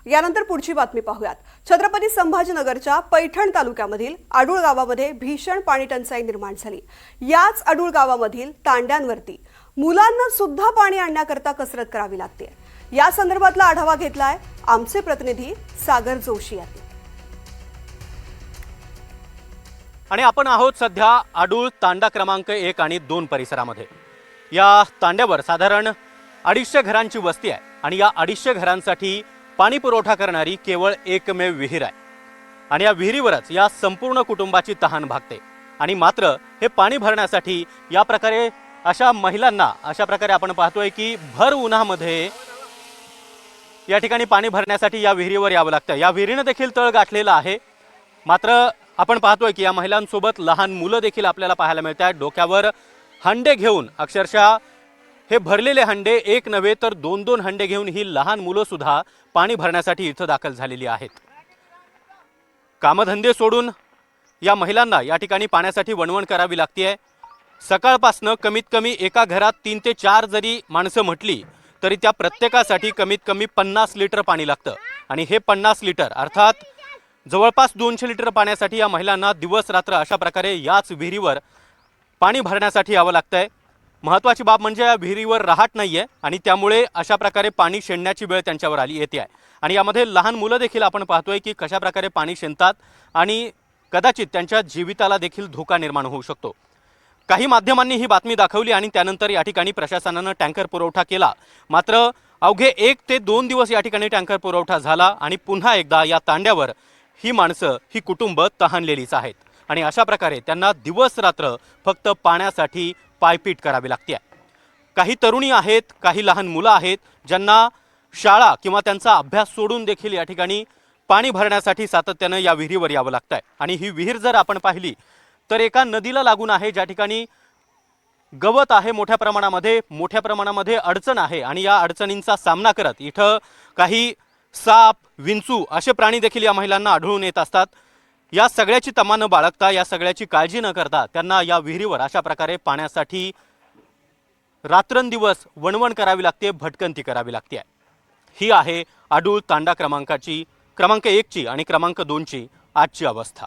यानंतर पुढची बातमी पाहूयात। छत्रपती संभाजीनगरच्या पैठण तालुक्यामधील आडूळ गावामध्ये भीषण पाणी टंचाई निर्माण झाली। याच आडूळ गावामधील तांड्यांवरती मुलांना सुद्धा पाणी आणण्याकरता कसरत करावी लागते। या संदर्भातला आढावा घेतलाय आमचे प्रतिनिधी सागर जोशी यांनी। आणि आपण आहोत सध्या आडूळ तांडा क्रमांक 1 आणि 2 परिसरामध्ये। या तांड्यावर साधारण 250 घरांची वस्ती आहे आणि या 250 घरांसाठी पाणी पुरवठा करणारी केवळ एकमेव विहीर आहे आणि या विहिरीवरच या संपूर्ण कुटुंबाची तहान भागते। आणि मात्र हे पाणी भरण्यासाठी या प्रकारे अशा महिलांना अशा प्रकारे आपण पाहतोय की भर उन्हामध्ये या ठिकाणी पाणी भरण्यासाठी या विहिरीवर यावं लागतं। या विहिरीने देखील तळ गाठलेला आहे, मात्र आपण पाहतोय की या महिलांसोबत लहान मुलं देखील आपल्याला पाहायला मिळतात। डोक्यावर हंडे घेऊन अक्षरशः हे भरलेले हंडे एक नव्हे तर 2-2 हंडे घेऊन ही लहान मुलं सुद्धा पाणी भरण्यासाठी इथं दाखल झालेली आहेत। कामधंदे सोडून या महिलांना या ठिकाणी पाण्यासाठी वणवण करावी लागते। सकाळपासनं कमीत कमी एका घरात 3 ते 4 जरी माणसं म्हटली तरी त्या प्रत्येकासाठी कमीत कमी 50 लिटर पाणी लागतं आणि हे 50 लिटर अर्थात जवळपास 200 लिटर पाण्यासाठी या महिलांना दिवस रात्र अशा प्रकारे याच विहिरीवर पाणी भरण्यासाठी यावं लागतंय। महत्त्वाची बाब म्हणजे या विहिरीवर रहाट नाहीये आणि त्यामुळे अशा प्रकारे पाणी शेणण्याची वेळ त्यांच्यावर आली येते आहे। आणि यामध्ये लहान मुलं देखील आपण पाहतोय की कशा प्रकारे पाणी शेणतात आणि कदाचित त्यांच्या जीविताला देखील धोका निर्माण होऊ शकतो। काही माध्यमांनी ही बातमी दाखवली आणि त्यानंतर या ठिकाणी प्रशासनानं टँकर पुरवठा केला, मात्र अवघे 1 ते 2 दिवस या ठिकाणी टँकर पुरवठा झाला आणि पुन्हा एकदा या तांड्यावर ही माणसं ही कुटुंब तहानलेलीच आहेत आणि अशा प्रकारे त्यांना दिवस रात्र फक्त पाण्यासाठी पायपीट करावी लागते। काही तरुणी आहेत, काही लहान मुलं आहेत ज्यांना शाळा किंवा त्यांचा अभ्यास सोडून देखील या ठिकाणी पाणी भरण्यासाठी सातत्यानं या विहिरीवर यावं लागतंय। आणि ही विहीर जर आपण पाहिली तर एका नदीला लागून आहे, ज्या ठिकाणी गवत आहे, मोठ्या प्रमाणामध्ये अडचण आहे आणि या अडचणींचा सामना करत इथं काही साप, विंचू असे प्राणी देखील या महिलांना आढळून येत असतात। या सगळ्याची तमा न बाळगता, या सगळ्याची काळजी न करता त्यांना या विहिरीवर अशा प्रकारे पाण्यासाठी रात्रंदिवस वणवण करावी लागते, भटकंती करावी लागते। ही आहे आडूळ तांडा क्रमांक 1 ची आणि क्रमांक 2 ची आजची अवस्था।